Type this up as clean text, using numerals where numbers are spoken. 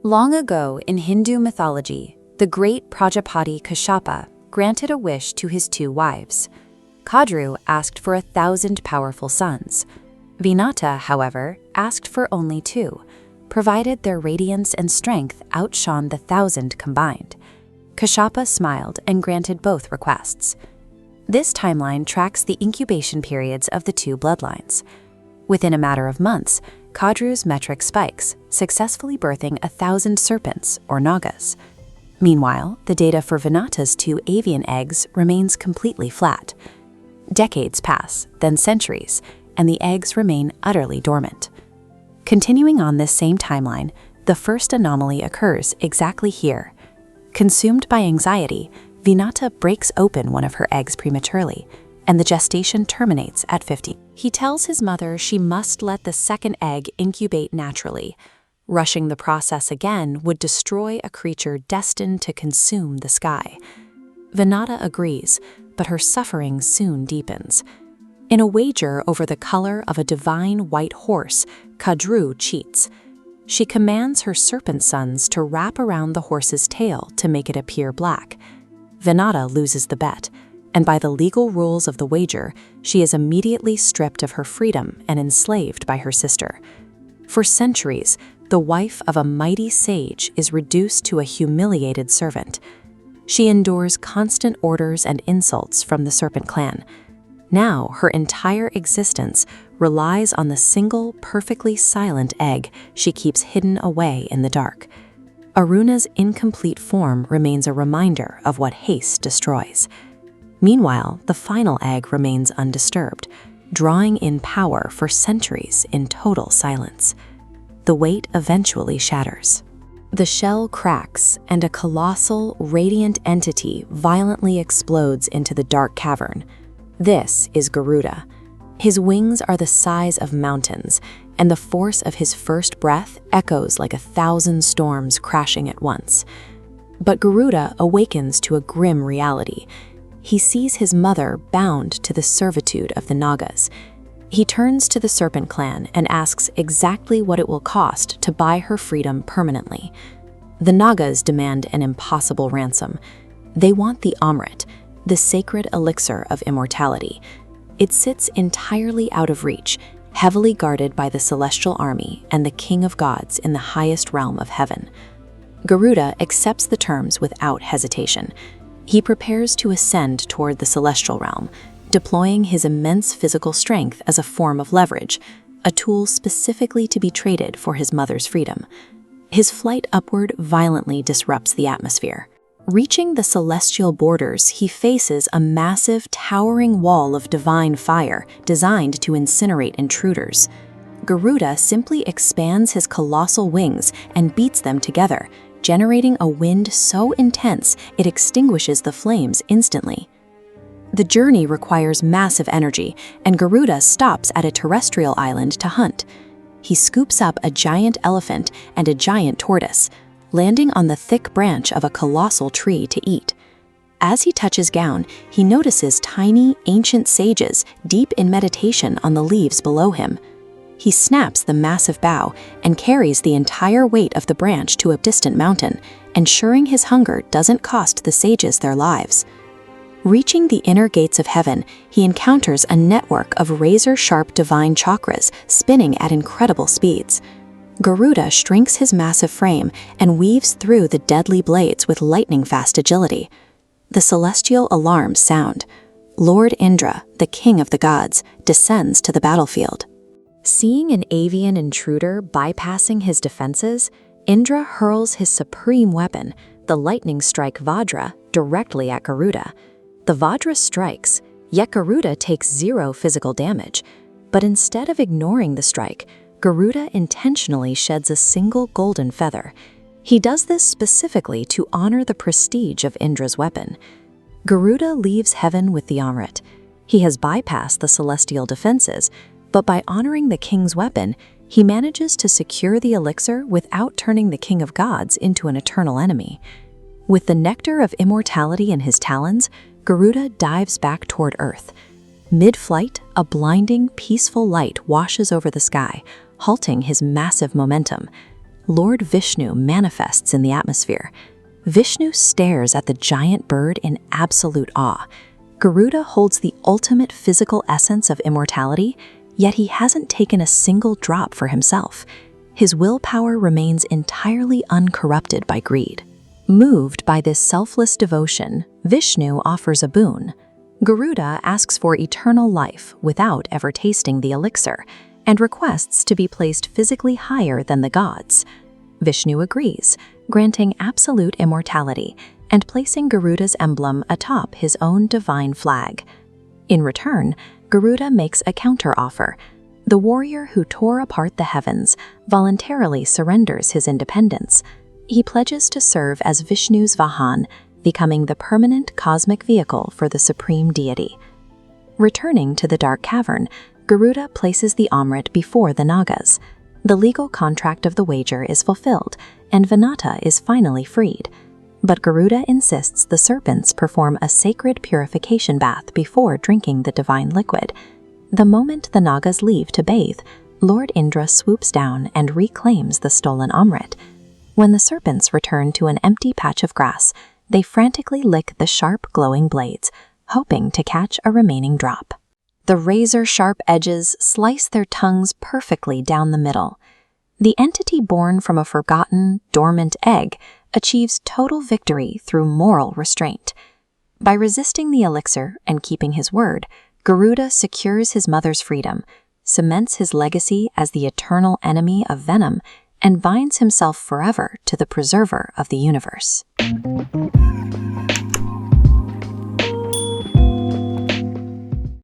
Long ago in Hindu mythology, the great Prajapati Kashyapa granted a wish to his two wives. Kadru asked for 1,000 powerful sons. Vinata, however, asked for only 2, provided their radiance and strength outshone the 1,000 combined. Kashyapa smiled and granted both requests. This timeline tracks the incubation periods of the two bloodlines. Within a matter of months, Kadru's metric spikes, successfully birthing 1,000 serpents, or Nagas. Meanwhile, the data for Vinata's 2 avian eggs remains completely flat. Decades pass, then centuries, and the eggs remain utterly dormant. Continuing on this same timeline, the first anomaly occurs exactly here. Consumed by anxiety, Vinata breaks open one of her eggs prematurely, and the gestation terminates at 50. He tells his mother she must let the second egg incubate naturally. Rushing the process again would destroy a creature destined to consume the sky. Vinata agrees, but her suffering soon deepens. In a wager over the color of a divine white horse, Kadru cheats. She commands her serpent sons to wrap around the horse's tail to make it appear black. Vinata loses the bet, and by the legal rules of the wager, she is immediately stripped of her freedom and enslaved by her sister. For centuries, the wife of a mighty sage is reduced to a humiliated servant. She endures constant orders and insults from the serpent clan. Now, her entire existence relies on the single, perfectly silent egg she keeps hidden away in the dark. Aruna's incomplete form remains a reminder of what haste destroys. Meanwhile, the final egg remains undisturbed, drawing in power for centuries in total silence. The weight eventually shatters. The shell cracks, and a colossal, radiant entity violently explodes into the dark cavern. This is Garuda. His wings are the size of mountains, and the force of his first breath echoes like 1,000 storms crashing at once. But Garuda awakens to a grim reality. He sees his mother bound to the servitude of the Nagas. He turns to the serpent clan and asks exactly what it will cost to buy her freedom permanently. The Nagas demand an impossible ransom. They want the Amrit, the sacred elixir of immortality. It sits entirely out of reach, heavily guarded by the celestial army and the king of gods in the highest realm of heaven. Garuda accepts the terms without hesitation. He prepares to ascend toward the celestial realm, deploying his immense physical strength as a form of leverage, a tool specifically to be traded for his mother's freedom. His flight upward violently disrupts the atmosphere. Reaching the celestial borders, he faces a massive, towering wall of divine fire designed to incinerate intruders. Garuda simply expands his colossal wings and beats them together, generating a wind so intense it extinguishes the flames instantly. The journey requires massive energy, and Garuda stops at a terrestrial island to hunt. He scoops up a giant elephant and a giant tortoise, landing on the thick branch of a colossal tree to eat. As he touches down, he notices tiny, ancient sages deep in meditation on the leaves below him. He snaps the massive bough and carries the entire weight of the branch to a distant mountain, ensuring his hunger doesn't cost the sages their lives. Reaching the inner gates of heaven, he encounters a network of razor-sharp divine chakras spinning at incredible speeds. Garuda shrinks his massive frame and weaves through the deadly blades with lightning-fast agility. The celestial alarms sound. Lord Indra, the king of the gods, descends to the battlefield. Seeing an avian intruder bypassing his defenses, Indra hurls his supreme weapon, the lightning strike Vajra, directly at Garuda. The Vajra strikes, yet Garuda takes 0 physical damage. But instead of ignoring the strike, Garuda intentionally sheds a single golden feather. He does this specifically to honor the prestige of Indra's weapon. Garuda leaves heaven with the Amrit. He has bypassed the celestial defenses, but by honoring the king's weapon, he manages to secure the elixir without turning the king of gods into an eternal enemy. With the nectar of immortality in his talons, Garuda dives back toward Earth. Mid-flight, a blinding, peaceful light washes over the sky, halting his massive momentum. Lord Vishnu manifests in the atmosphere. Vishnu stares at the giant bird in absolute awe. Garuda holds the ultimate physical essence of immortality, yet he hasn't taken a single drop for himself. His willpower remains entirely uncorrupted by greed. Moved by this selfless devotion, Vishnu offers a boon. Garuda asks for eternal life without ever tasting the elixir, and requests to be placed physically higher than the gods. Vishnu agrees, granting absolute immortality and placing Garuda's emblem atop his own divine flag. In return, Garuda makes a counteroffer. The warrior who tore apart the heavens voluntarily surrenders his independence. He pledges to serve as Vishnu's Vahan, becoming the permanent cosmic vehicle for the supreme deity. Returning to the dark cavern, Garuda places the Amrit before the Nagas. The legal contract of the wager is fulfilled, and Vinata is finally freed. But Garuda insists the serpents perform a sacred purification bath before drinking the divine liquid. The moment the Nagas leave to bathe, Lord Indra swoops down and reclaims the stolen Amrit. When the serpents return to an empty patch of grass, they frantically lick the sharp, glowing blades, hoping to catch a remaining drop. The razor-sharp edges slice their tongues perfectly down the middle. The entity born from a forgotten, dormant egg achieves total victory through moral restraint. By resisting the elixir and keeping his word, Garuda secures his mother's freedom, cements his legacy as the eternal enemy of venom, and binds himself forever to the preserver of the universe.